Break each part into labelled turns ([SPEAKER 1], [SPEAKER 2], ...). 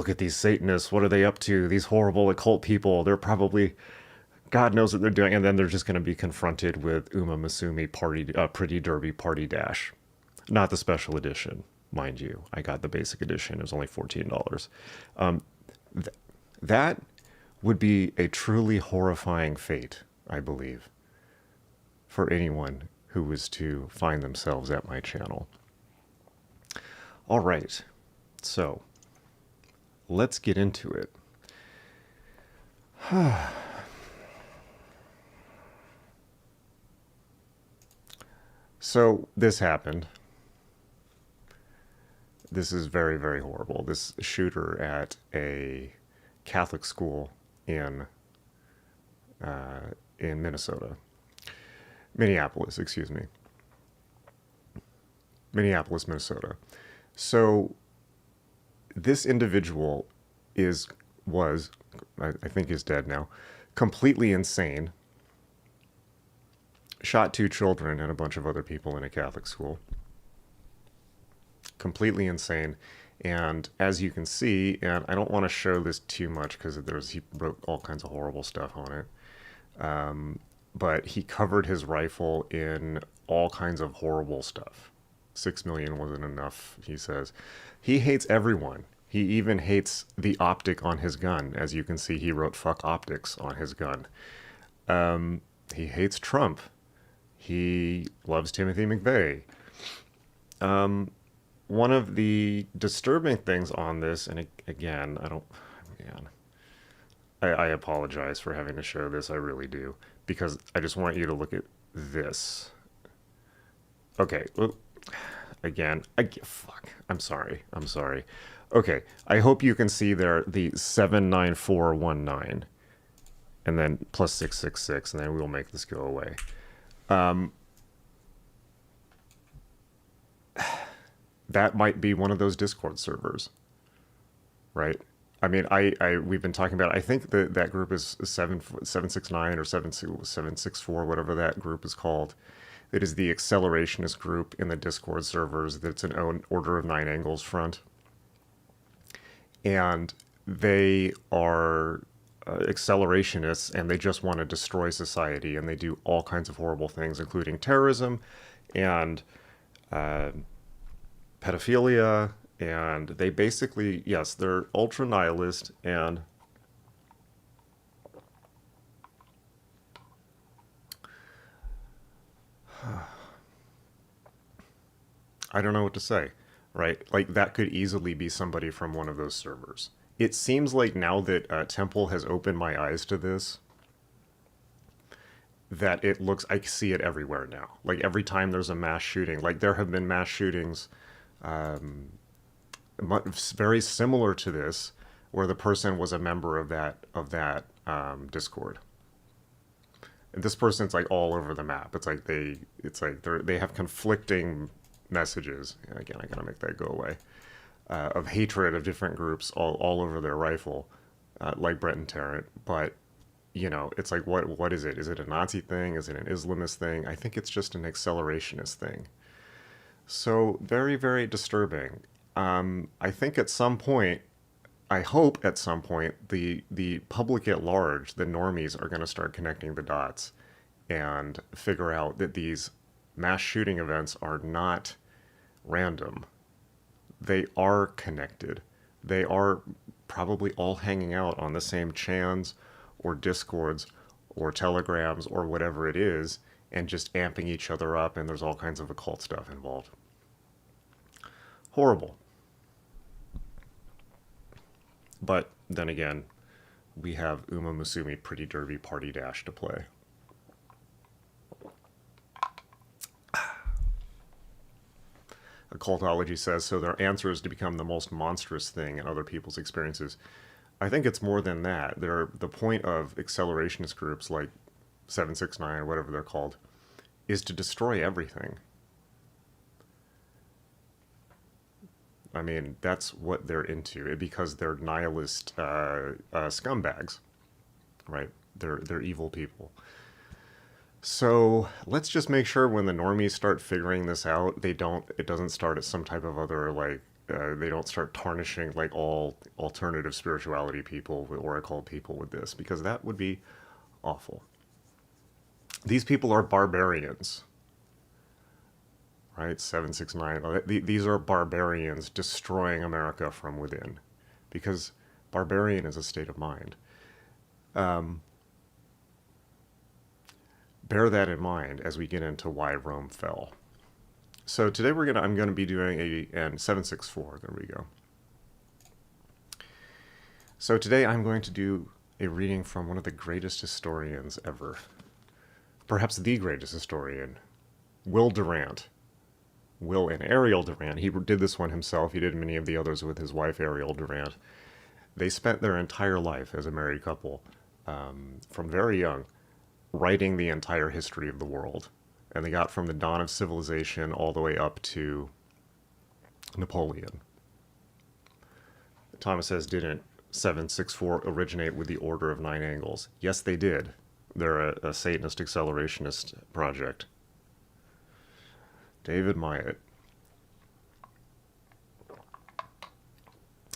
[SPEAKER 1] look at these Satanists. What are they up to? These horrible occult people. They're probably, God knows what they're doing. And then they're just going to be confronted with Uma Musume Pretty Derby Party Dash. Not the special edition, mind you. I got the basic edition. It was only $14. That would be a truly horrifying fate, I believe, for anyone who was to find themselves at my channel. All right, so let's get into it. So this happened. This is very, very horrible. This shooter at a Catholic school in Minnesota. Minneapolis, excuse me. Minneapolis, Minnesota. So this individual was, I think is dead now, completely insane. Shot 2 children and a bunch of other people in a Catholic school. Completely insane. And as you can see, and I don't want to show this too much because he wrote all kinds of horrible stuff on it. But he covered his rifle in all kinds of horrible stuff. 6 million wasn't enough, he says. He hates everyone. He even hates the optic on his gun. As you can see, he wrote "fuck optics" on his gun. He hates Trump. He loves Timothy McVeigh. One of the disturbing things on this, and again, I apologize for having to show this, I really do, because I just want you to look at this. Okay, well, again, fuck, I'm sorry. Okay, I hope you can see there the 79419, and then plus 666, and then we'll make this go away. That might be one of those Discord servers, right? I mean, we've been talking about, I think that group is 769 or 764, whatever that group is called. It is the accelerationist group in the Discord servers. That's an Order of Nine Angles front. And they are accelerationists, and they just want to destroy society, and they do all kinds of horrible things, including terrorism and pedophilia, and they basically, yes, they're ultra nihilist, and I don't know what to say, right? Like, that could easily be somebody from one of those servers. It seems like now that Temple has opened my eyes to this, that it looks, I see it everywhere now. Like, every time there's a mass shooting, like there have been mass shootings very similar to this, where the person was a member of that Discord. And this person's like all over the map. It's like they have conflicting messages. And again, I gotta make that go away. Of hatred of different groups all over their rifle, like Brett and Tarrant. But you know, it's like, what is it? Is it a Nazi thing? Is it an Islamist thing? I think it's just an accelerationist thing. So very, very disturbing. I think at some point, I hope at some point, the public at large, the normies, are going to start connecting the dots and figure out that these mass shooting events are not random. They are connected. They are probably all hanging out on the same chans or discords or telegrams or whatever it is, and just amping each other up, and there's all kinds of occult stuff involved. Horrible. But then again, we have Uma Musume Pretty Derby Party Dash to play. Occultology says, so their answer is to become the most monstrous thing in other people's experiences. I think it's more than that. The point of accelerationist groups like 769 or whatever they're called is to destroy everything. I mean, that's what they're into, because they're nihilist scumbags, right? They're evil people. So let's just make sure when the normies start figuring this out, it doesn't start at some type of other like they don't start tarnishing like all alternative spirituality people or occult people with this, because that would be awful. These people are barbarians, right? 769. These are barbarians destroying America from within, because barbarian is a state of mind. Bear that in mind as we get into why Rome fell. So today I'm gonna be doing and 764. There we go. So today I'm going to do a reading from one of the greatest historians ever, perhaps the greatest historian, Will Durant. Will and Ariel Durant. He did this one himself. He did many of the others with his wife Ariel Durant. They spent their entire life as a married couple, from very young, writing the entire history of the world. And they got from the dawn of civilization all the way up to Napoleon. Thomas says, didn't 764 originate with the Order of Nine Angles? Yes, they did. They're a Satanist accelerationist project. David Myatt.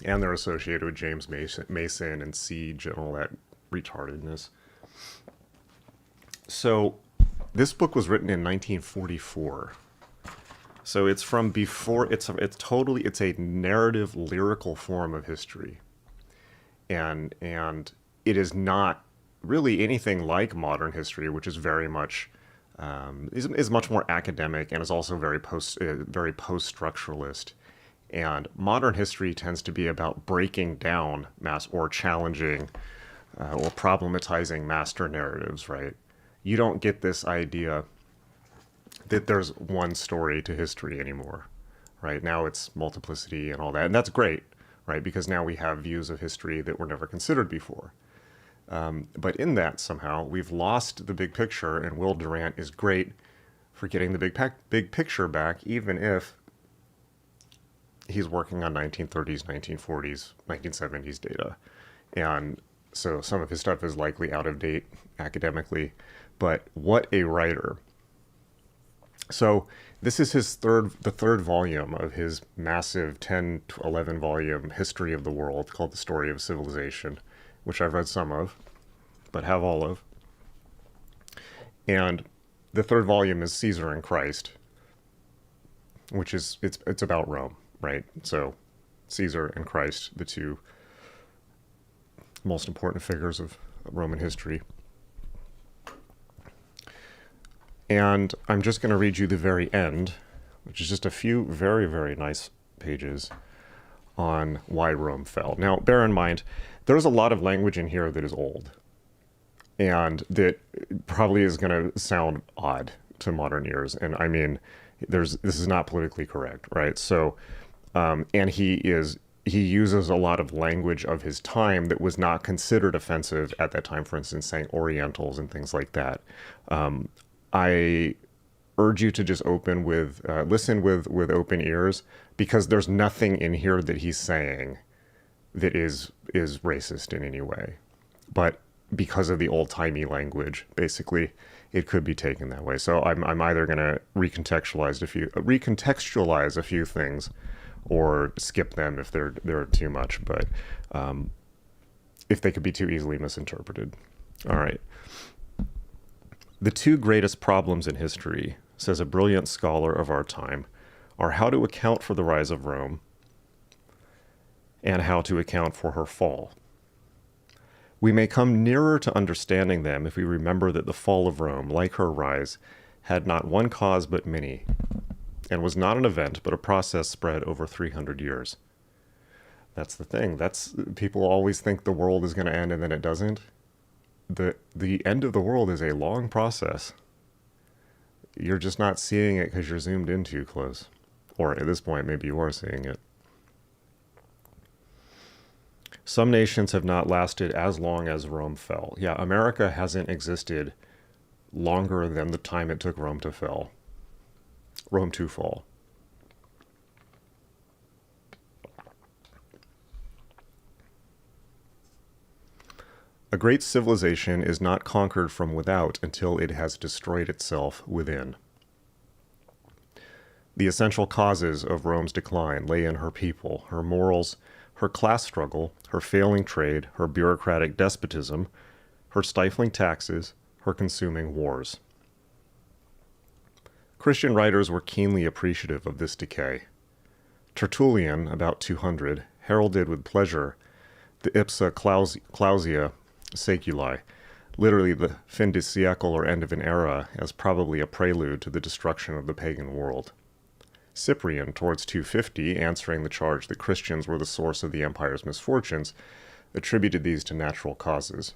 [SPEAKER 1] And they're associated with James Mason and Siege and all that retardedness. So this book was written in 1944. So it's from before, it's a narrative lyrical form of history. And it is not really anything like modern history, which is very much is much more academic and is also very post-structuralist. And modern history tends to be about breaking down or challenging or problematizing master narratives, right? You don't get this idea that there's one story to history anymore, right? Now it's multiplicity and all that, and that's great, right? Because now we have views of history that were never considered before. But in that, somehow, we've lost the big picture, and Will Durant is great for getting the big picture back, even if he's working on 1930s, 1940s, 1970s data. And so some of his stuff is likely out of date academically, but what a writer. So this is the third volume of his massive 10 to 11 volume history of the world called The Story of Civilization, which I've read some of, but have all of. And the third volume is Caesar and Christ, which is, it's about Rome, right? So Caesar and Christ, the two most important figures of Roman history. And I'm just going to read you the very end, which is just a few very, very nice pages on why Rome fell. Now, bear in mind, there's a lot of language in here that is old, and that probably is going to sound odd to modern ears. And I mean, this is not politically correct, right? So, and he uses a lot of language of his time that was not considered offensive at that time. For instance, saying Orientals and things like that. I urge you to just listen with open ears, because there's nothing in here that he's saying that is racist in any way. But because of the old-timey language, basically, it could be taken that way. So I'm either going to recontextualize a few things, or skip them if they're too much. But if they could be too easily misinterpreted. All right. The two greatest problems in history, says a brilliant scholar of our time, are how to account for the rise of Rome and how to account for her fall. We may come nearer to understanding them if we remember that the fall of Rome, like her rise, had not one cause but many, and was not an event but a process spread over 300 years. That's the thing. People always think the world is going to end and then it doesn't. The end of the world is a long process. You're just not seeing it because you're zoomed in too close. Or at this point, maybe you are seeing it. Some nations have not lasted as long as Rome fell. Yeah, America hasn't existed longer than the time it took Rome to fall. Rome to fall. A great civilization is not conquered from without until it has destroyed itself within. The essential causes of Rome's decline lay in her people, her morals, her class struggle, her failing trade, her bureaucratic despotism, her stifling taxes, her consuming wars. Christian writers were keenly appreciative of this decay. Tertullian, about 200, heralded with pleasure the ipsa clausia seculi, literally the fin de siècle or end of an era, as probably a prelude to the destruction of the pagan world. Cyprian, towards 250, answering the charge that Christians were the source of the empire's misfortunes, attributed these to natural causes.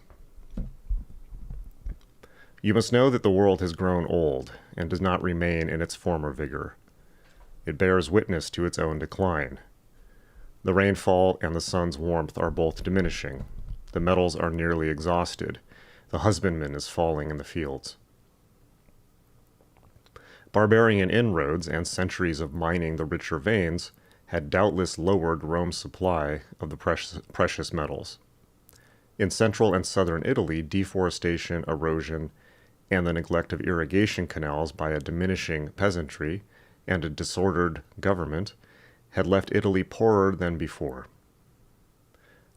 [SPEAKER 1] You must know that the world has grown old and does not remain in its former vigor. It bears witness to its own decline. The rainfall and the sun's warmth are both diminishing. The metals are nearly exhausted. The husbandman is falling in the fields. Barbarian inroads and centuries of mining the richer veins had doubtless lowered Rome's supply of the precious metals. In central and southern Italy, deforestation, erosion, and the neglect of irrigation canals by a diminishing peasantry and a disordered government had left Italy poorer than before.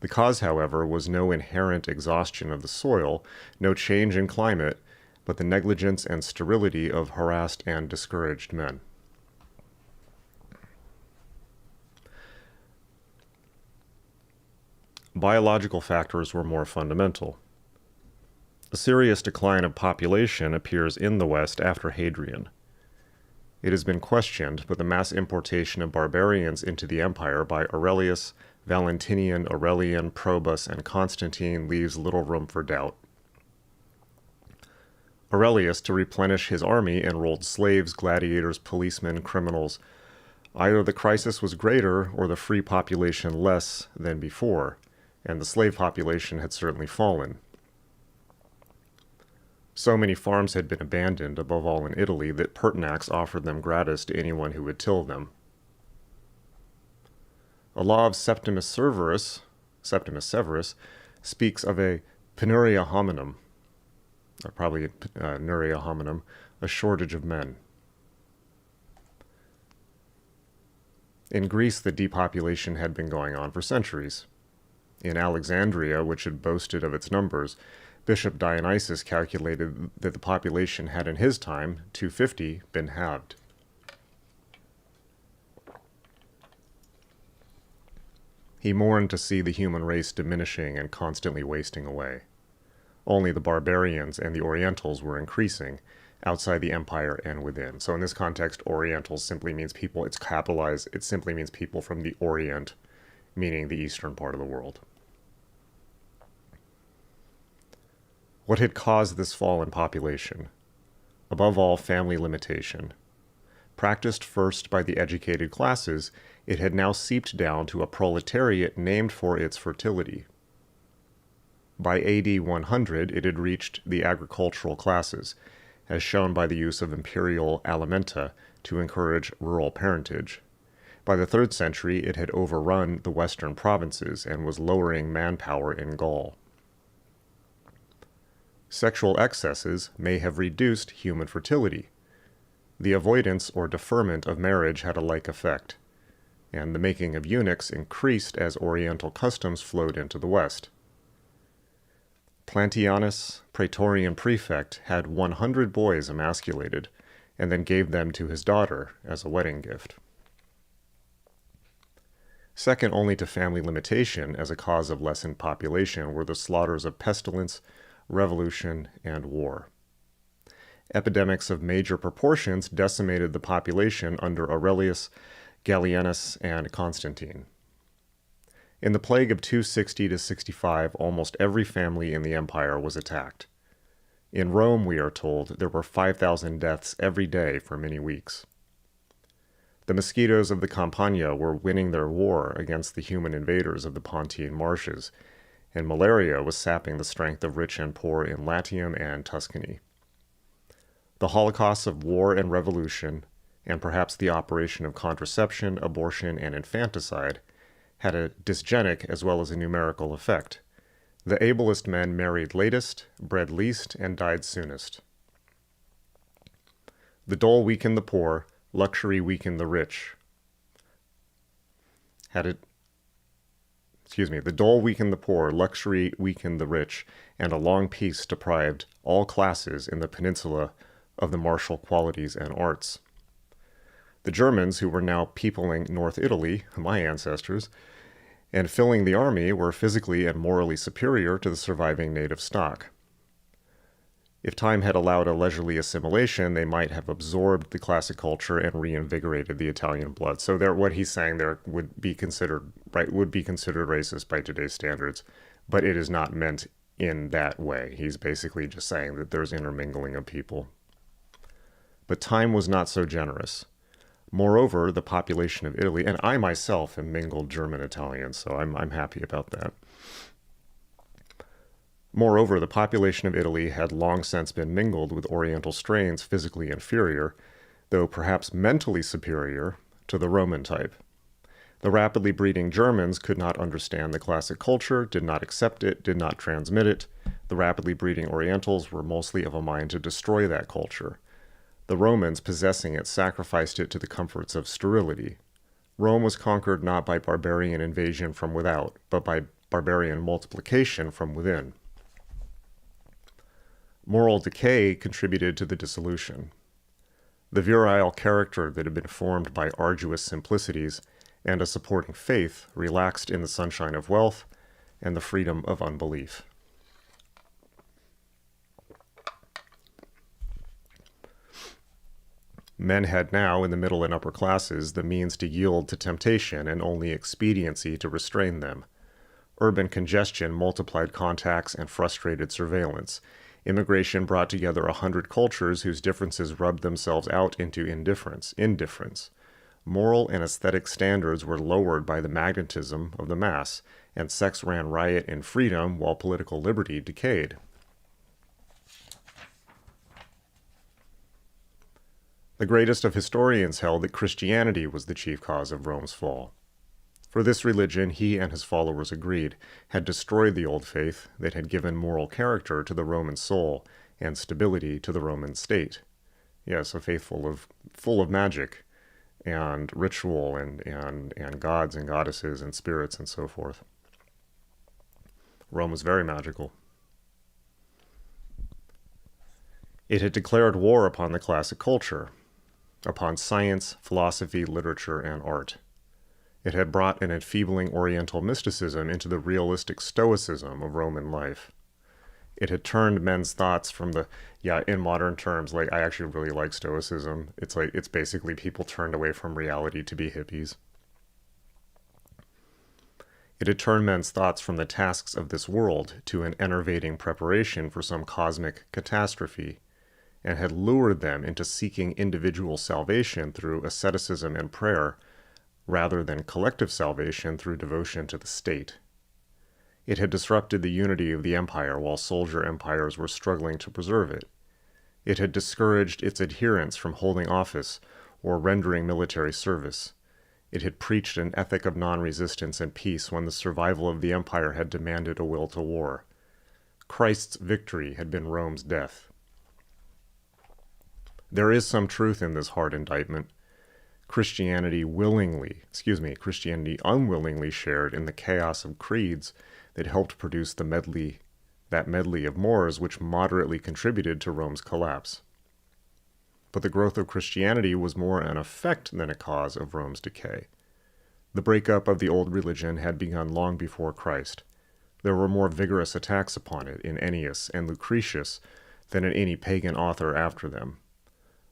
[SPEAKER 1] The cause, however, was no inherent exhaustion of the soil, no change in climate, but the negligence and sterility of harassed and discouraged men. Biological factors were more fundamental. A serious decline of population appears in the West after Hadrian. It has been questioned, but the mass importation of barbarians into the empire by Aurelius, Valentinian, Aurelian, Probus, and Constantine leaves little room for doubt. Aurelius, to replenish his army, enrolled slaves, gladiators, policemen, criminals. Either the crisis was greater or the free population less than before, and the slave population had certainly fallen. So many farms had been abandoned, above all in Italy, that Pertinax offered them gratis to anyone who would till them. A law of Septimus Severus speaks of a penuria hominum, or probably nuria hominum, a shortage of men. In Greece, the depopulation had been going on for centuries. In Alexandria, which had boasted of its numbers, Bishop Dionysius calculated that the population had in his time, 250, been halved. He mourned to see the human race diminishing and constantly wasting away. Only the barbarians and the Orientals were increasing, outside the empire and within. So in this context, Orientals simply means people, it's capitalized, it simply means people from the Orient, meaning the eastern part of the world. What had caused this fall in population? Above all, family limitation. Practiced first by the educated classes, it had now seeped down to a proletariat named for its fertility. By AD 100, it had reached the agricultural classes, as shown by the use of imperial alimenta to encourage rural parentage. By the 3rd century, it had overrun the western provinces and was lowering manpower in Gaul. Sexual excesses may have reduced human fertility. The avoidance or deferment of marriage had a like effect, and the making of eunuchs increased as Oriental customs flowed into the West. Plantianus, praetorian prefect, had 100 boys emasculated, and then gave them to his daughter as a wedding gift. Second only to family limitation as a cause of lessened population were the slaughters of pestilence, revolution, and war. Epidemics of major proportions decimated the population under Aurelius, Gallienus, and Constantine. In the plague of 260 to 65, almost every family in the empire was attacked. In Rome, we are told, there were 5,000 deaths every day for many weeks. The mosquitoes of the Campagna were winning their war against the human invaders of the Pontine marshes, and malaria was sapping the strength of rich and poor in Latium and Tuscany. The holocausts of war and revolution, and perhaps the operation of contraception, abortion, and infanticide, had a dysgenic as well as a numerical effect. The ablest men married latest, bred least, and died soonest. The dole weakened the poor, luxury weakened the rich. The dole weakened the poor, luxury weakened the rich, and a long peace deprived all classes in the peninsula of the martial qualities and arts. The Germans, who were now peopling North Italy, my ancestors, and filling the army, were physically and morally superior to the surviving native stock. If time had allowed a leisurely assimilation, they might have absorbed the classic culture and reinvigorated the Italian blood. So what he's saying there would be considered racist by today's standards, but it is not meant in that way. He's basically just saying that there's intermingling of people. But time was not so generous. Moreover, the population of Italy, and I myself am mingled German-Italian, so I'm happy about that. Moreover, the population of Italy had long since been mingled with Oriental strains physically inferior, though perhaps mentally superior, to the Roman type. The rapidly breeding Germans could not understand the classic culture, did not accept it, did not transmit it. The rapidly breeding Orientals were mostly of a mind to destroy that culture. The Romans, possessing it, sacrificed it to the comforts of sterility. Rome was conquered not by barbarian invasion from without, but by barbarian multiplication from within. Moral decay contributed to the dissolution. The virile character that had been formed by arduous simplicities and a supporting faith relaxed in the sunshine of wealth and the freedom of unbelief. Men had now, in the middle and upper classes, the means to yield to temptation and only expediency to restrain them. Urban congestion multiplied contacts and frustrated surveillance. Immigration brought together 100 cultures whose differences rubbed themselves out into indifference. Moral and aesthetic standards were lowered by the magnetism of the mass, and sex ran riot in freedom while political liberty decayed. The greatest of historians held that Christianity was the chief cause of Rome's fall. For this religion, he and his followers agreed, had destroyed the old faith that had given moral character to the Roman soul and stability to the Roman state. Yes, a faith full of magic and ritual and gods and goddesses and spirits and so forth. Rome was very magical. It had declared war upon the classic culture, upon science, philosophy, literature, and art. It had brought an enfeebling Oriental mysticism into the realistic stoicism of Roman life. It had turned men's thoughts from in modern terms, I actually really like stoicism. It's basically people turned away from reality to be hippies. It had turned men's thoughts from the tasks of this world to an enervating preparation for some cosmic catastrophe, and had lured them into seeking individual salvation through asceticism and prayer, rather than collective salvation through devotion to the state. It had disrupted the unity of the empire while soldier empires were struggling to preserve it. It had discouraged its adherents from holding office or rendering military service. It had preached an ethic of non-resistance and peace when the survival of the empire had demanded a will to war. Christ's victory had been Rome's death. There is some truth in this hard indictment. Christianity unwillingly shared in the chaos of creeds that helped produce that medley of mores which moderately contributed to Rome's collapse. But the growth of Christianity was more an effect than a cause of Rome's decay. The breakup of the old religion had begun long before Christ. There were more vigorous attacks upon it in Ennius and Lucretius than in any pagan author after them.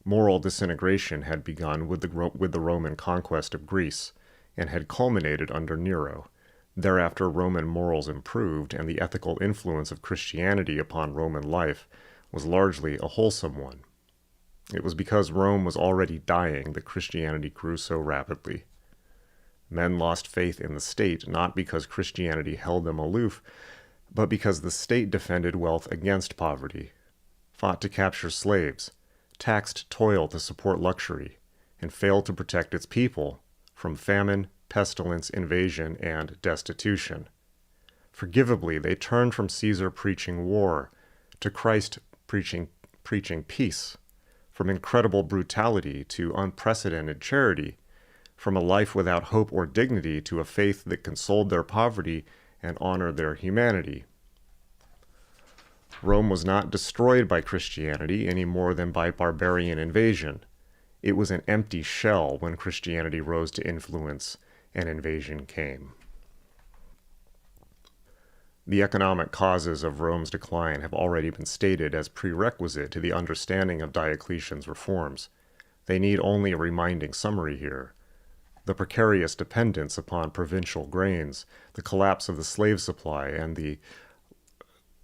[SPEAKER 1] Moral disintegration had begun with the Roman conquest of Greece, and had culminated under Nero. Thereafter, Roman morals improved, and the ethical influence of Christianity upon Roman life was largely a wholesome one. It was because Rome was already dying that Christianity grew so rapidly. Men lost faith in the state, not because Christianity held them aloof, but because the state defended wealth against poverty, fought to capture slaves, taxed toil to support luxury, and failed to protect its people from famine, pestilence, invasion, and destitution. Forgivably, they turned from Caesar preaching war to Christ preaching peace, from incredible brutality to unprecedented charity, from a life without hope or dignity to a faith that consoled their poverty and honored their humanity. Rome was not destroyed by Christianity any more than by barbarian invasion. It was an empty shell when Christianity rose to influence and invasion came. The economic causes of Rome's decline have already been stated as prerequisite to the understanding of Diocletian's reforms. They need only a reminding summary here. The precarious dependence upon provincial grains, the collapse of the slave supply and the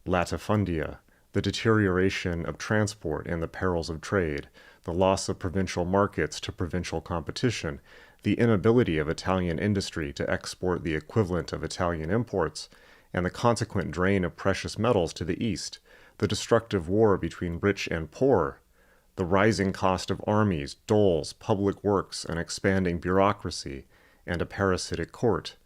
[SPEAKER 1] latifundia, the deterioration of transport and the perils of trade, the loss of provincial markets to provincial competition, the inability of Italian industry to export the equivalent of Italian imports, and the consequent drain of precious metals to the east, the destructive war between rich and poor, the rising cost of armies, doles, public works, an expanding bureaucracy, and a parasitic court,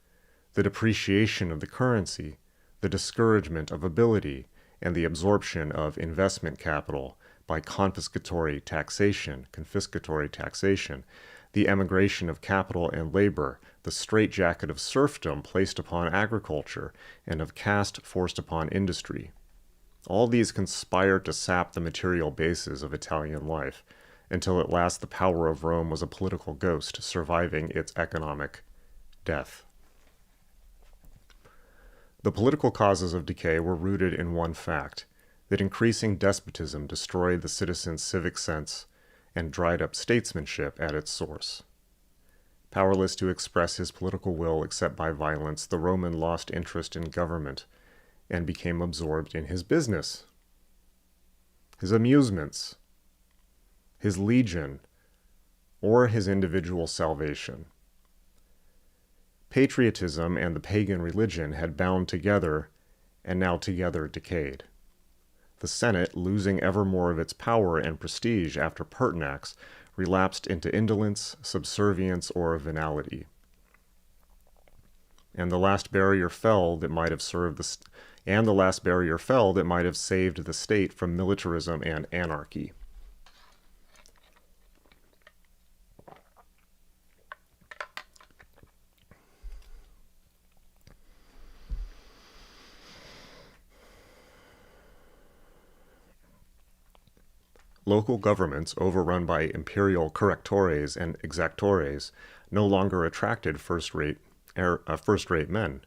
[SPEAKER 1] the depreciation of the currency, the discouragement of ability, and the absorption of investment capital by confiscatory taxation, the emigration of capital and labor, the straitjacket of serfdom placed upon agriculture, and of caste forced upon industry. All these conspired to sap the material basis of Italian life, until at last the power of Rome was a political ghost surviving its economic death. The political causes of decay were rooted in one fact, that increasing despotism destroyed the citizen's civic sense and dried up statesmanship at its source. Powerless to express his political will except by violence, the Roman lost interest in government and became absorbed in his business, his amusements, his legion, or his individual salvation. Patriotism and the pagan religion had bound together, and now together decayed. The Senate, losing ever more of its power and prestige after Pertinax, relapsed into indolence, subservience, or venality. And the last barrier fell that might have saved the state from militarism and anarchy. Local governments, overrun by imperial correctores and exactores, no longer attracted first-rate men.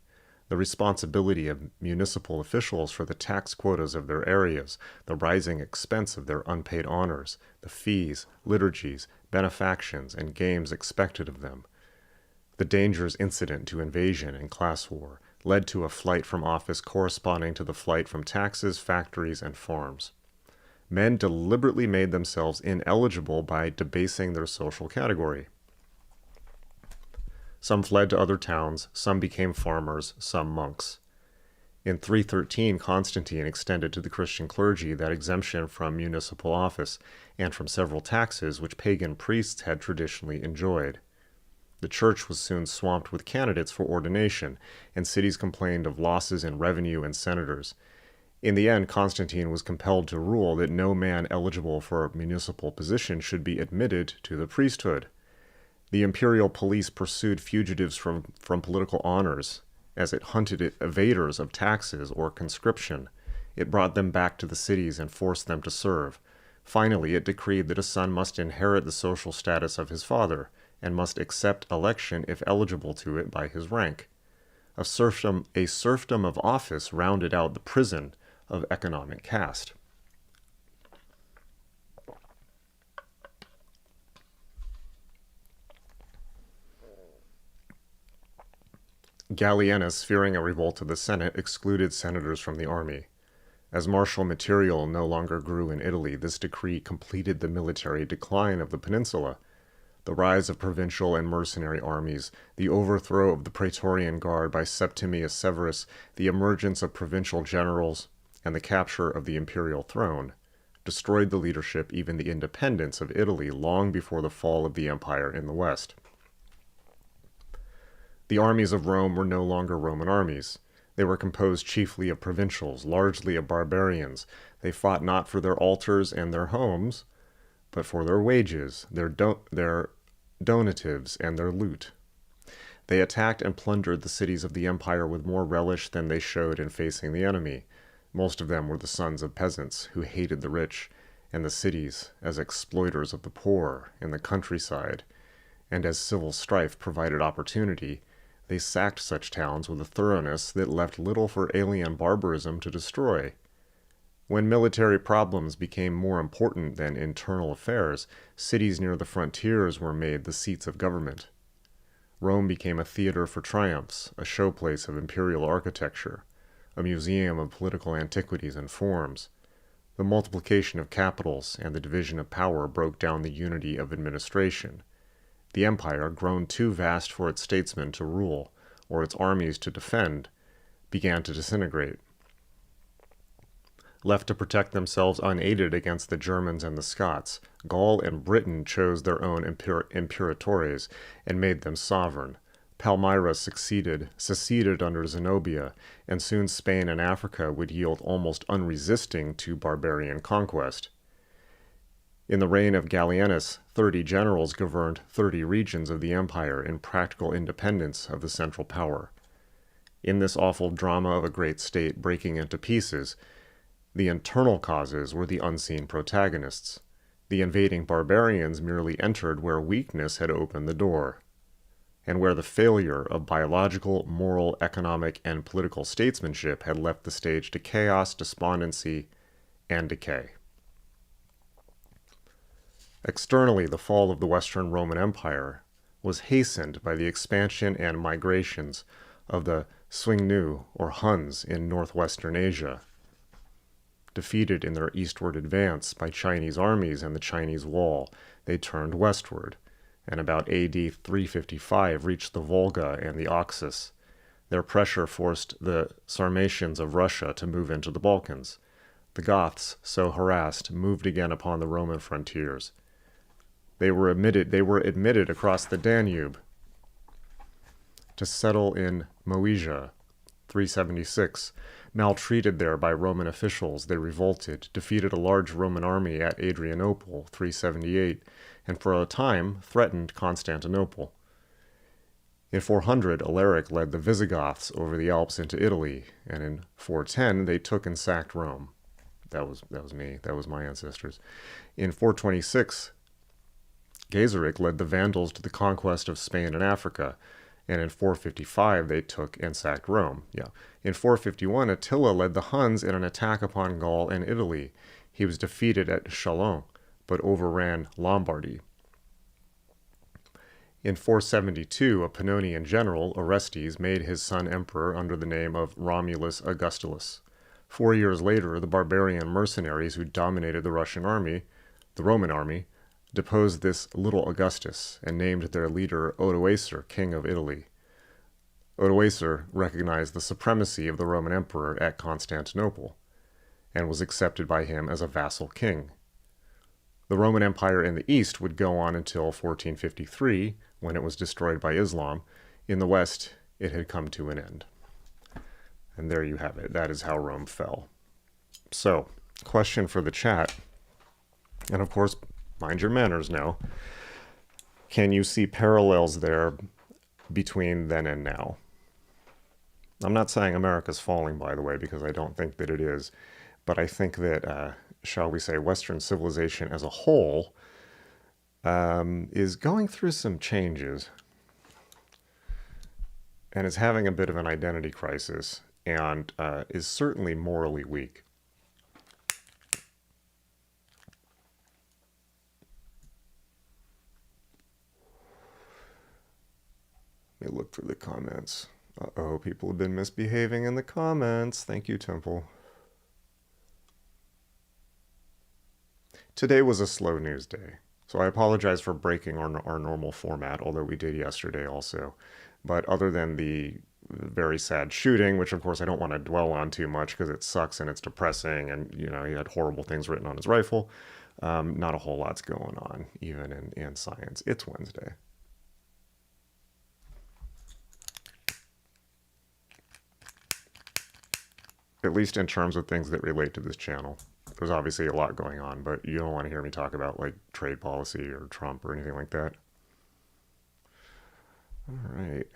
[SPEAKER 1] The responsibility of municipal officials for the tax quotas of their areas, the rising expense of their unpaid honors, the fees, liturgies, benefactions, and games expected of them, the dangers incident to invasion and class war, led to a flight from office corresponding to the flight from taxes, factories, and farms. Men deliberately made themselves ineligible by debasing their social category. Some fled to other towns, some became farmers, some monks. In 313, Constantine extended to the Christian clergy that exemption from municipal office and from several taxes which pagan priests had traditionally enjoyed. The church was soon swamped with candidates for ordination, and cities complained of losses in revenue and senators. In the end, Constantine was compelled to rule that no man eligible for a municipal position should be admitted to the priesthood. The imperial police pursued fugitives from political honors, as it hunted evaders of taxes or conscription. It brought them back to the cities and forced them to serve. Finally, it decreed that a son must inherit the social status of his father, and must accept election if eligible to it by his rank. A serfdom of office rounded out the prison of economic caste. Gallienus, fearing a revolt of the Senate, excluded senators from the army. As martial material no longer grew in Italy, this decree completed the military decline of the peninsula. The rise of provincial and mercenary armies, the overthrow of the Praetorian Guard by Septimius Severus, the emergence of provincial generals, and the capture of the imperial throne, destroyed the leadership, even the independence of Italy, long before the fall of the empire in the west. The armies of Rome were no longer Roman armies. They were composed chiefly of provincials, largely of barbarians. They fought not for their altars and their homes, but for their wages, their donatives, and their loot. They attacked and plundered the cities of the empire with more relish than they showed in facing the enemy. Most of them were the sons of peasants who hated the rich, and the cities as exploiters of the poor in the countryside, and as civil strife provided opportunity, they sacked such towns with a thoroughness that left little for alien barbarism to destroy. When military problems became more important than internal affairs, cities near the frontiers were made the seats of government. Rome became a theater for triumphs, a showplace of imperial architecture, a museum of political antiquities and forms. The multiplication of capitals and the division of power broke down the unity of administration. The empire, grown too vast for its statesmen to rule or its armies to defend, began to disintegrate. Left to protect themselves unaided against the Germans and the Scots, Gaul and Britain chose their own imperatores and made them sovereign. Palmyra seceded under Zenobia, and soon Spain and Africa would yield almost unresisting to barbarian conquest. In the reign of Gallienus, 30 generals governed 30 regions of the empire in practical independence of the central power. In this awful drama of a great state breaking into pieces, the internal causes were the unseen protagonists. The invading barbarians merely entered where weakness had opened the door, and where the failure of biological, moral, economic, and political statesmanship had left the stage to chaos, despondency, and decay. Externally, the fall of the Western Roman Empire was hastened by the expansion and migrations of the Xingnu, or Huns, in northwestern Asia. Defeated in their eastward advance by Chinese armies and the Chinese Wall, they turned westward, and about AD 355 reached the Volga and the Oxus. Their pressure forced the Sarmatians of Russia to move into the Balkans. The Goths, so harassed, moved again upon the Roman frontiers. They were admitted across the Danube to settle in Moesia, 376. Maltreated there by Roman officials, they revolted, defeated a large Roman army at Adrianople, 378, and for a time threatened Constantinople. In 400, Alaric led the Visigoths over the Alps into Italy, and in 410 they took and sacked Rome. That was me. That was my ancestors. In 426, Gaiseric led the Vandals to the conquest of Spain and Africa, and in 455 they took and sacked Rome. In 451, Attila led the Huns in an attack upon Gaul and Italy. He was defeated at Chalons, but overran Lombardy. In 472, a Pannonian general, Orestes, made his son emperor under the name of Romulus Augustulus. 4 years later, the barbarian mercenaries who dominated the Roman army, deposed this little Augustus and named their leader Odoacer, king of Italy. Odoacer recognized the supremacy of the Roman emperor at Constantinople and was accepted by him as a vassal king. The Roman Empire in the east would go on until 1453, when it was destroyed by Islam. In the west, it had come to an end. And there you have it. That is how Rome fell. So, question for the chat, and of course, mind your manners now. Can you see parallels there between then and now? I'm not saying America's falling, by the way, because I don't think that it is. But I think that, shall we say, Western civilization as a whole is going through some changes and is having a bit of an identity crisis and is certainly morally weak. Let me look through the comments. Uh-oh, people have been misbehaving in the comments. Thank you, Temple. Today was a slow news day, so I apologize for breaking our normal format, although we did yesterday also. But other than the very sad shooting, which of course I don't want to dwell on too much because it sucks and it's depressing, and he had horrible things written on his rifle, not a whole lot's going on, even in science. It's Wednesday. At least in terms of things that relate to this channel. there's obviously a lot going on, but you don't want to hear me talk about like trade policy or Trump or anything like that. All right.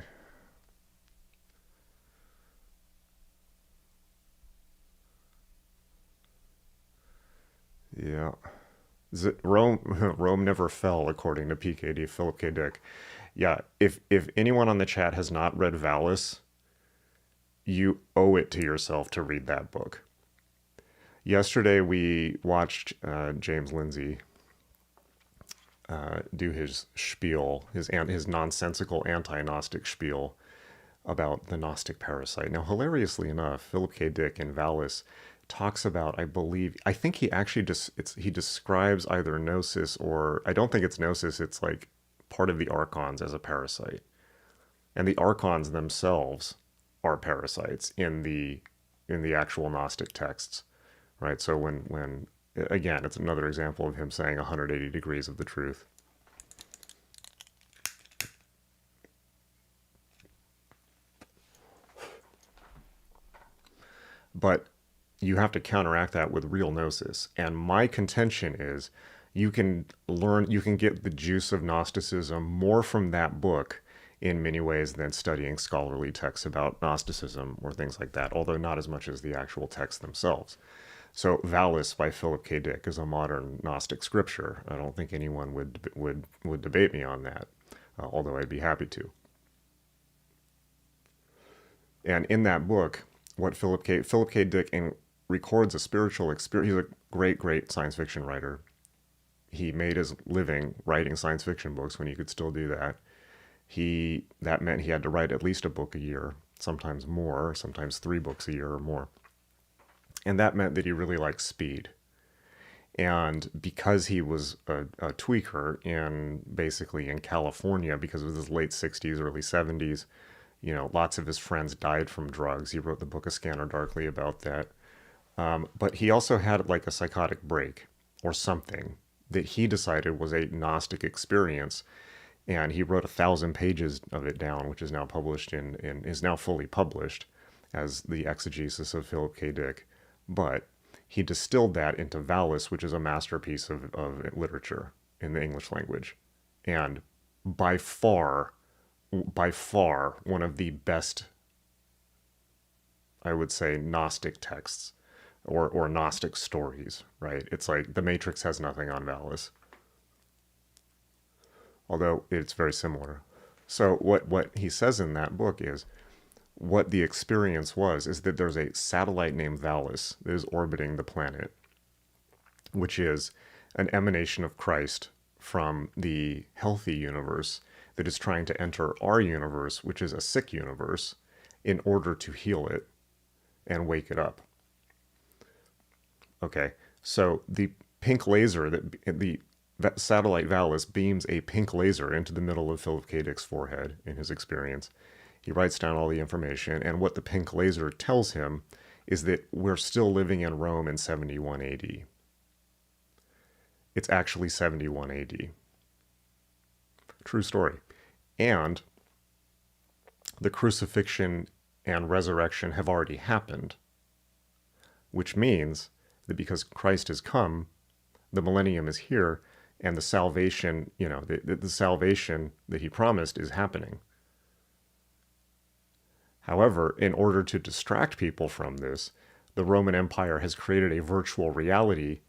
[SPEAKER 1] Yeah. Rome Rome never fell, according to PKD Philip K. Dick. Yeah, if anyone on the chat has not read Valis, you owe it to yourself to read that book. Yesterday we watched James Lindsay do his spiel, his nonsensical anti-Gnostic spiel about the Gnostic parasite. Now, hilariously enough, Philip K. Dick in Valis talks about, I think he actually he describes either Gnosis, or I don't think it's Gnosis, it's like part of the Archons as a parasite. And the Archons themselves are parasites in the actual Gnostic texts, right? So when again, it's another example of him saying 180 degrees of the truth. But you have to counteract that with real gnosis. And my contention is you can get the juice of Gnosticism more from that book in many ways than studying scholarly texts about Gnosticism or things like that, although not as much as the actual texts themselves. So Valis by Philip K. Dick is a modern Gnostic scripture. I don't think anyone would debate me on that, although I'd be happy to. And in that book, what Philip K. Dick records a spiritual experience. He's a great science fiction writer. He made his living writing science fiction books when he could still do that. That meant he had to write at least a book a year, sometimes more, sometimes 3 books a year or more. And that meant that he really liked speed. And because he was a tweaker basically in California, because it was his late 60s, early 70s, lots of his friends died from drugs. He wrote the book A Scanner Darkly about that. But he also had like a psychotic break or something that he decided was a Gnostic experience. And he wrote 1,000 pages of it down, which is now published is now fully published as the exegesis of Philip K. Dick. But he distilled that into Valis, which is a masterpiece of literature in the English language. And by far, one of the best, I would say, Gnostic texts or Gnostic stories, right? It's like The Matrix has nothing on Valis, although it's very similar. So what he says in that book is what the experience is that there's a satellite named Valis that is orbiting the planet, which is an emanation of Christ from the healthy universe that is trying to enter our universe, which is a sick universe, in order to heal it and wake it up. Okay, so the pink laser that satellite Valis beams a pink laser into the middle of Philip K. Dick's forehead in his experience. He writes down all the information, and what the pink laser tells him is that we're still living in Rome in 71 AD. It's actually 71 AD. True story. And the crucifixion and resurrection have already happened, which means that because Christ has come, the millennium is here, and the salvation, the salvation that he promised is happening. However, in order to distract people from this, the Roman Empire has created a virtual reality,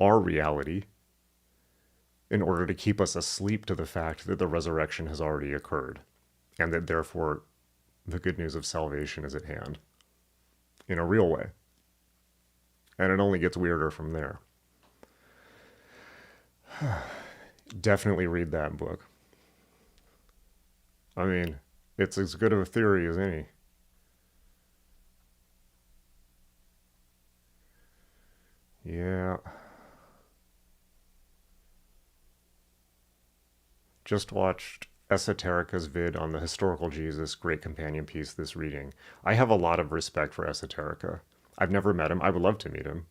[SPEAKER 1] our reality, in order to keep us asleep to the fact that the resurrection has already occurred, and that therefore the good news of salvation is at hand in a real way. And it only gets weirder from there. Definitely read that book. I mean, it's as good of a theory as any. Yeah. Just watched Esoterica's vid on the historical Jesus, great companion piece this reading. I have a lot of respect for Esoterica. I've never met him. I would love to meet him.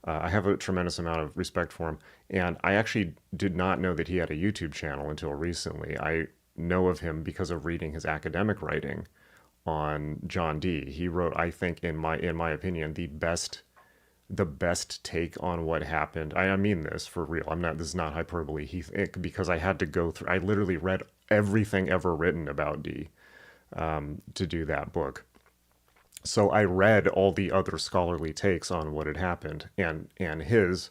[SPEAKER 1] I have a tremendous amount of respect for him. And I actually did not know that he had a YouTube channel until recently. I know of him because of reading his academic writing on John Dee. He wrote, I think, in my opinion, the best the best take on what happened. I mean this for real. I'm not. This is not hyperbole. Because I had to go through. I literally read everything ever written about Dee to do that book. So I read all the other scholarly takes on what had happened, and his,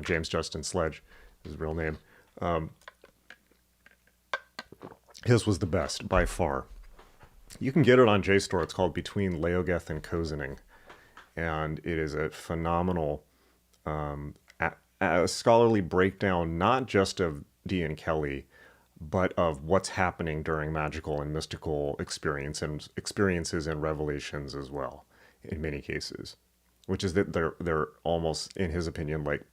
[SPEAKER 1] James Justin Sledge, his real name. His was the best by far. You can get it on JSTOR. It's called Between Leogeth and Cozening, and it is a phenomenal a scholarly breakdown, not just of Dee and Kelly, but of what's happening during magical and mystical experiences and revelations as well, in many cases, which is that they're almost, in his opinion, like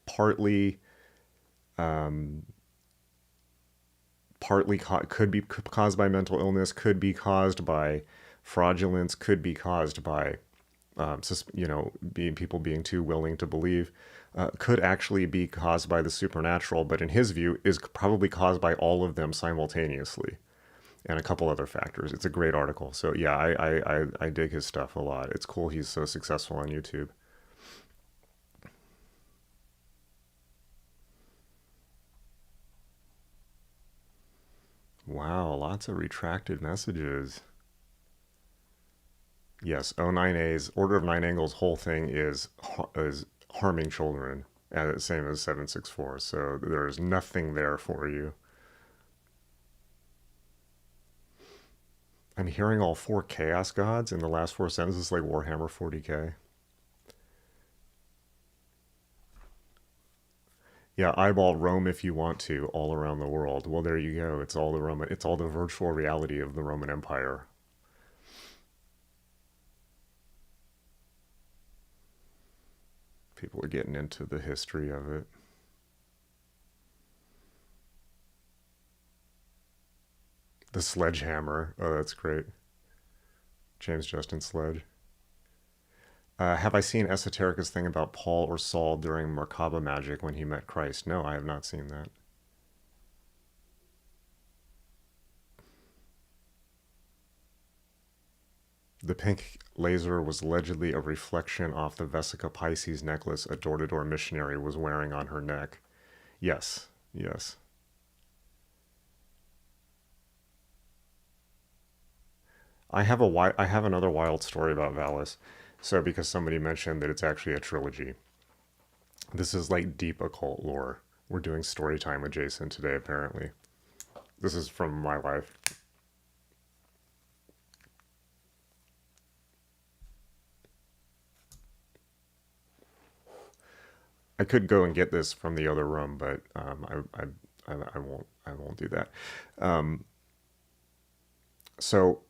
[SPEAKER 1] could be caused by mental illness, could be caused by fraudulence, could be caused by being people being too willing to believe, could actually be caused by the supernatural, but in his view is probably caused by all of them simultaneously, and a couple other factors. It's a great article. So yeah, I dig his stuff a lot. It's cool he's so successful on YouTube. Wow, lots of retracted messages. Yes, O9A's Order of Nine Angles whole thing is harming children, and the same as 764. So there's nothing there for you. I'm hearing all four chaos gods in the last four sentences, like Warhammer 40K. Yeah, eyeball Rome if you want to, all around the world. Well, there you go. It's all the virtual reality of the Roman Empire. People are getting into the history of it. The sledgehammer. Oh, that's great. James Justin Sledge. Have I seen Esoterica's thing about Paul or Saul during Merkaba magic when he met Christ? No, I have not seen that. The pink laser was allegedly a reflection off the Vesica Pisces necklace a door-to-door missionary was wearing on her neck. Yes, yes. I have another wild story about Valis. So because somebody mentioned that it's actually a trilogy. This is like deep occult lore. We're doing story time with Jason today, apparently. This is from my life. I could go and get this from the other room, but I won't. I won't do that. So,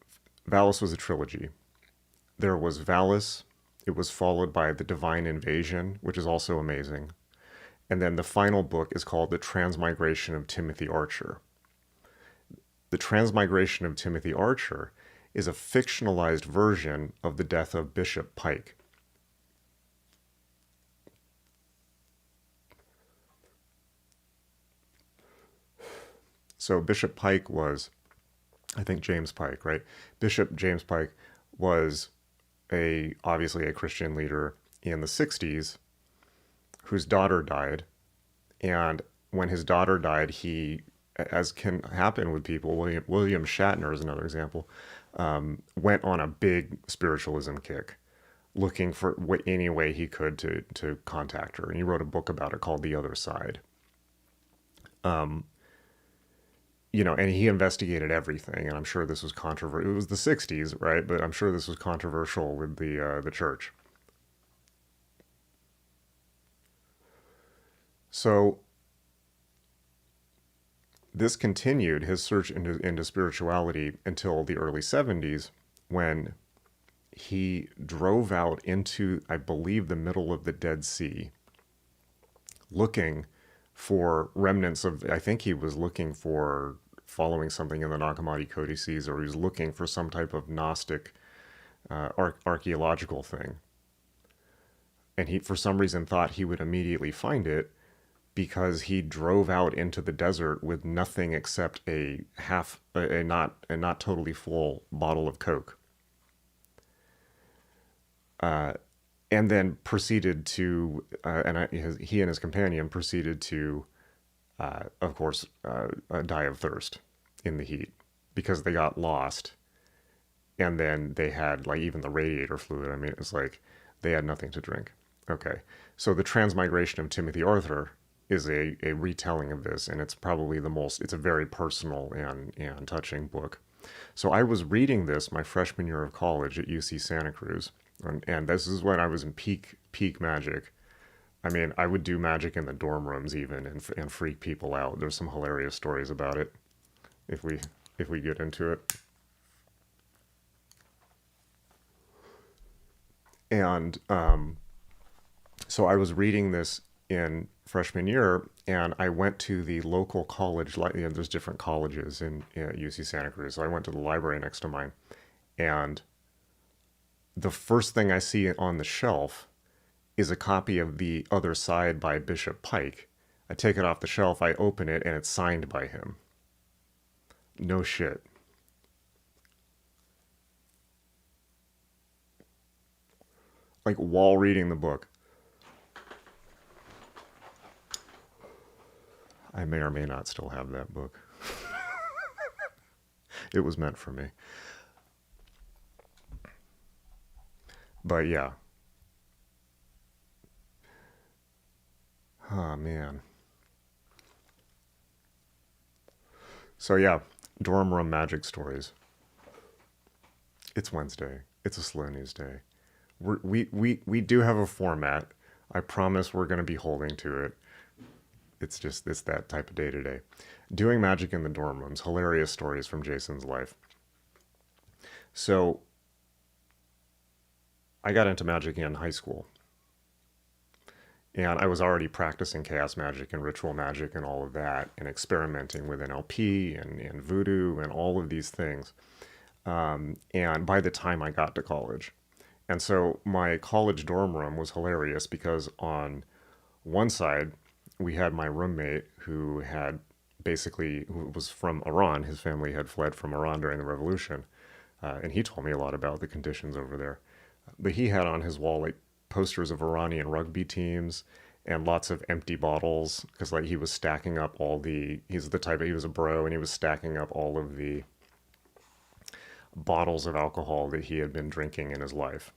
[SPEAKER 1] Valis was a trilogy. There was Valis. It was followed by the Divine Invasion, which is also amazing. And then the final book is called The Transmigration of Timothy Archer. The Transmigration of Timothy Archer is a fictionalized version of the death of Bishop Pike. So Bishop Pike was, I think James Pike, right? Bishop James Pike was obviously a Christian leader in the 60s whose daughter died. And when his daughter died, he, as can happen with people, William Shatner is another example, went on a big spiritualism kick, looking for any way he could to contact her. And he wrote a book about it called The Other Side. And he investigated everything, and I'm sure this was controversial. It was the '60s, right? But I'm sure this was controversial with the church. So this continued his search into spirituality until the early '70s, when he drove out into, I believe, the middle of the Dead Sea, looking for remnants of, I think he was looking for following something in the Nag Hammadi codices, or he was looking for some type of Gnostic archaeological thing. And he, for some reason, thought he would immediately find it because he drove out into the desert with nothing except a not totally full bottle of Coke. and then proceeded to, he and his companion proceeded to, of course, die of thirst in the heat because they got lost. And then they had like even the radiator fluid. I mean, it's like they had nothing to drink. Okay. So the Transmigration of Timothy Arthur is a retelling of this, and it's probably it's a very personal and touching book. So I was reading this my freshman year of college at UC Santa Cruz, and this is when I was in peak magic. I mean, I would do magic in the dorm rooms even and freak people out. There's some hilarious stories about it if we get into it. And so I was reading this in freshman year, and I went to the local college. There's different colleges in UC Santa Cruz, so I went to the library next to mine, and the first thing I see on the shelf is a copy of The Other Side by Bishop Pike. I take it off the shelf, I open it, and it's signed by him. No shit. Like while reading the book. I may or may not still have that book. It was meant for me. But yeah. Oh man. So yeah, dorm room magic stories. It's Wednesday. It's a slow news day. We do have a format. I promise we're going to be holding to it. It's that type of day today. Doing magic in the dorm rooms. Hilarious stories from Jason's life. So I got into magic in high school. And I was already practicing chaos magic and ritual magic and all of that, and experimenting with NLP and voodoo and all of these things. And by the time I got to college, and so my college dorm room was hilarious because on one side, we had my roommate who who was from Iran. His family had fled from Iran during the revolution. And he told me a lot about the conditions over there. But he had on his wall like posters of Iranian rugby teams and lots of empty bottles because like he was stacking up he was a bro and he was stacking up all of the bottles of alcohol that he had been drinking in his life.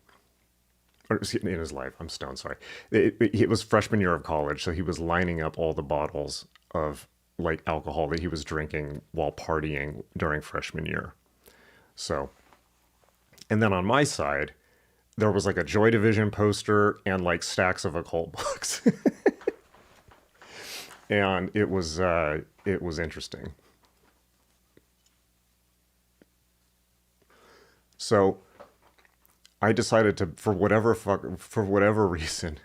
[SPEAKER 1] Or in his life, I'm stoned, sorry. It was freshman year of college, so he was lining up all the bottles of like alcohol that he was drinking while partying during freshman year. So, and then on my side, there was like a Joy Division poster and like stacks of occult books. And it was interesting. So I decided to, for whatever reason,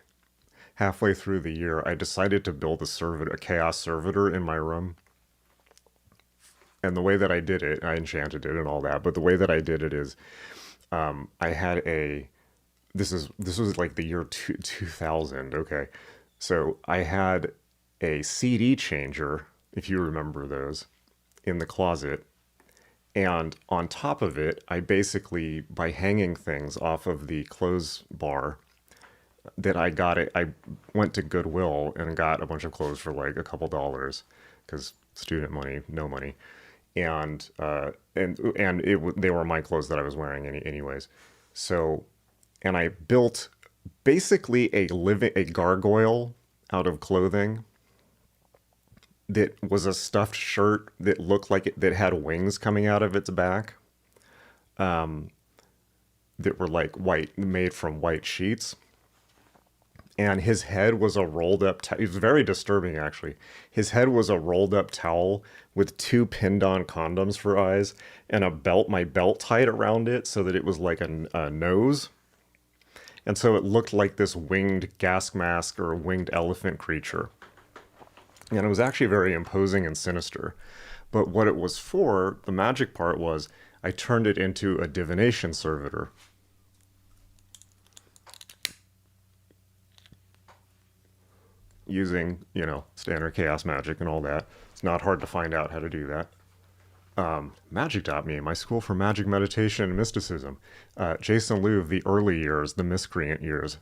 [SPEAKER 1] halfway through the year, I decided to build a chaos servitor in my room. And the way that I did it, I enchanted it and all that. But the way that I did it is, I had this was like the year 2000. Okay. So I had a CD changer, if you remember those, in the closet. And on top of it, I basically, by hanging things off of the clothes bar, I went to Goodwill and got a bunch of clothes for like a couple dollars, because student money, no money, and they were my clothes that I was wearing anyways. So, and I built basically a gargoyle out of clothing that was a stuffed shirt that looked like that had wings coming out of its back, that were like white, made from white sheets. And his head was a rolled up it was very disturbing, actually. His head was a rolled up towel with two pinned on condoms for eyes and my belt tied around it so that it was like a nose. And so it looked like this winged gas mask or winged elephant creature. And it was actually very imposing and sinister. But what it was for, the magic part was, I turned it into a divination servitor. Using, standard chaos magic and all that. It's not hard to find out how to do that. Magic.me, my school for magic meditation and mysticism. Jason Louv, the early years, the miscreant years.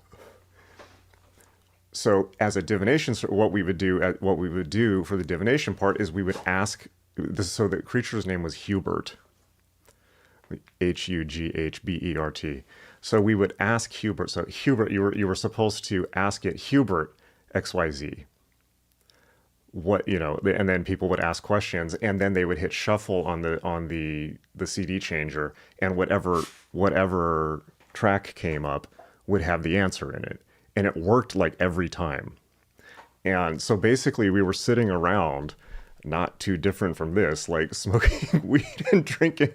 [SPEAKER 1] So as a divination, what we would do for the divination part is we would ask this. So the creature's name was Hubert, Hughbert. So we would ask Hubert. So Hubert, you were supposed to ask it, Hubert, XYZ. What, and then people would ask questions, and then they would hit shuffle on the CD changer, and whatever track came up would have the answer in it, and it worked like every time. And so basically we were sitting around, not too different from this, like smoking weed and drinking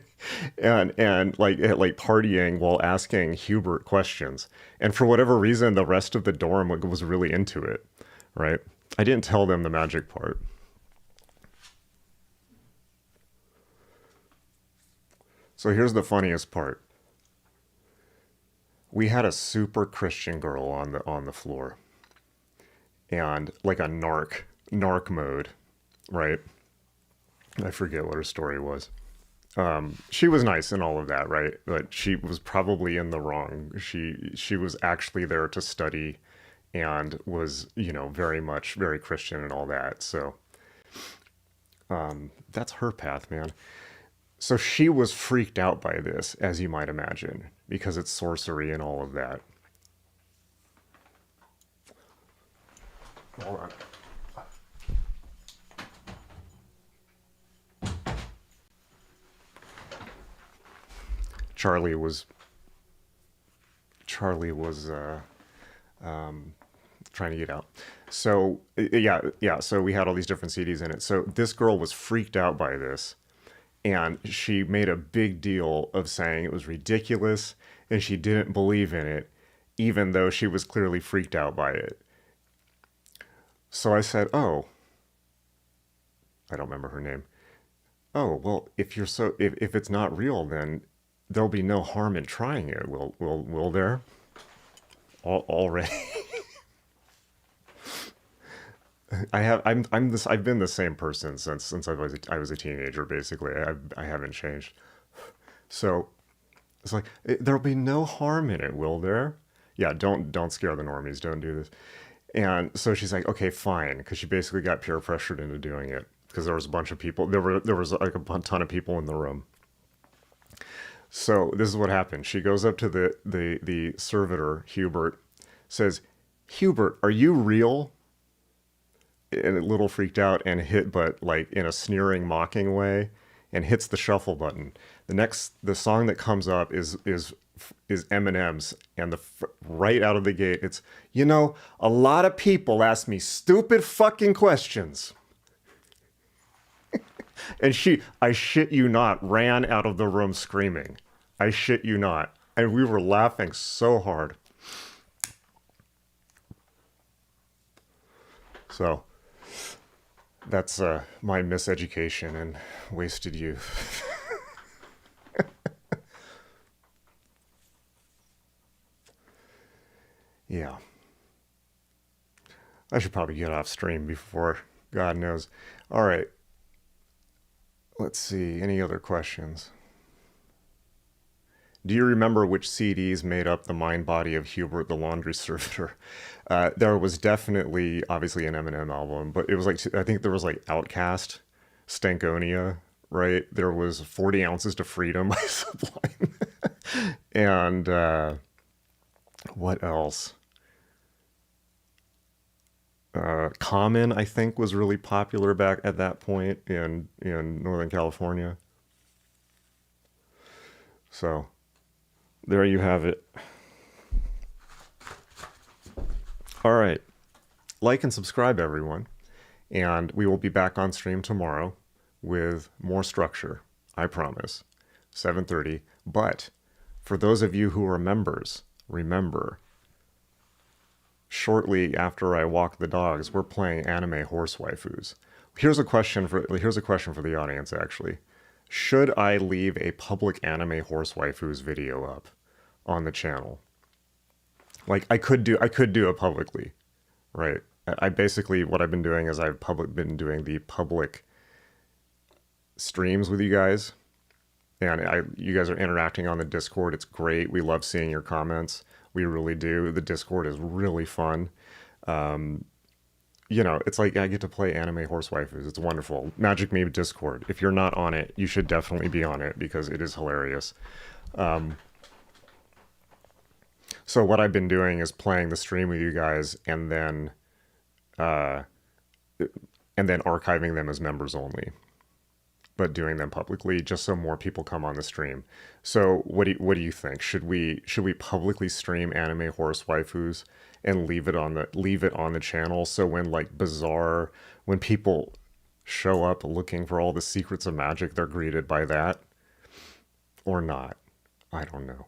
[SPEAKER 1] and like partying while asking Hubert questions. And for whatever reason, the rest of the dorm was really into it, right? I didn't tell them the magic part. So here's the funniest part. We had a super Christian girl on the floor, and like a narc mode, right? I forget what her story was. She was nice and all of that, right? But she was probably in the wrong. She was actually there to study, and was, very Christian and all that. So that's her path, man. So she was freaked out by this, as you might imagine, because it's sorcery and all of that. Hold on. Charlie was Charlie was trying to get out. So yeah. So we had all these different CDs in it. So this girl was freaked out by this, and she made a big deal of saying it was ridiculous, and she didn't believe in it, even though she was clearly freaked out by it. So I said, "Oh, I don't remember her name. Oh, well, if it's not real, then there'll be no harm in trying it. Will there? Already." I've been the same person since I was a teenager. Basically, I haven't changed. So it's like, there'll be no harm in it, will there? Yeah, don't scare the normies. Don't do this. And so she's like, okay, fine, because she basically got peer pressured into doing it, because there was a bunch of people. There was like a ton of people in the room. So this is what happened. She goes up to the servitor, Hubert, says, "Hubert, are you real?" And a little freaked out and hit, but like in a sneering, mocking way, and hits the shuffle button. The song that comes up is Eminem's, and right out of the gate, it's, a lot of people ask me stupid fucking questions. And she, I shit you not, ran out of the room screaming. I shit you not. And we were laughing so hard. So that's my miseducation and wasted youth. Yeah. I should probably get off stream before God knows. All right. Let's see. Any other questions? Do you remember which CDs made up the mind body of Hubert the Laundry Servitor? There was definitely, obviously, an Eminem album, but it was like, I think there was like Outcast, Stankonia, right? There was 40 Ounces to Freedom by Sublime. And what else? Common, I think, was really popular back at that point in Northern California. So there you have it. All right. Like and subscribe, everyone. And we will be back on stream tomorrow with more structure. I promise. 7:30. But for those of you who are members, remember, shortly after I walk the dogs, we're playing anime horse waifus. Here's a question for the audience, actually. Should I leave a public anime horse waifus video up on the channel? Like, I could do it publicly, right? I basically, what I've been doing is been doing the public streams with you guys, and you guys are interacting on the Discord. It's great. We love seeing your comments. We really do. The Discord is really fun. You know, it's like I get to play anime horse waifus. It's wonderful. Magic Meme Discord. If you're not on it, you should definitely be on it because it is hilarious. So what I've been doing is playing the stream with you guys and then archiving them as members only, but doing them publicly just so more people come on the stream. So what do you think? Should we publicly stream anime horse waifus and leave it on the channel so when people show up looking for all the secrets of magic, they're greeted by that or not? I don't know.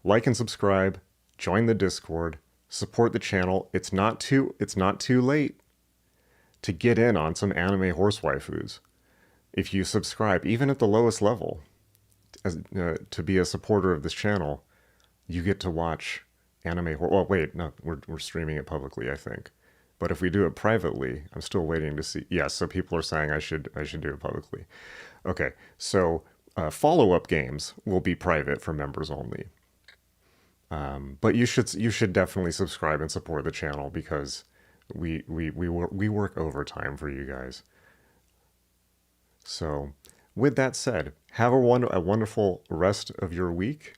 [SPEAKER 1] Like and subscribe, join the Discord, support the channel. It's not too late to get in on some anime horse waifus. If you subscribe, even at the lowest level, to be a supporter of this channel, you get to watch Well, wait, no, we're streaming it publicly, I think. But if we do it privately, I'm still waiting to see. Yes, so people are saying I should do it publicly. Okay, so follow-up games will be private for members only. But you should definitely subscribe and support the channel because we work overtime for you guys. So, with that said, have a wonderful rest of your week.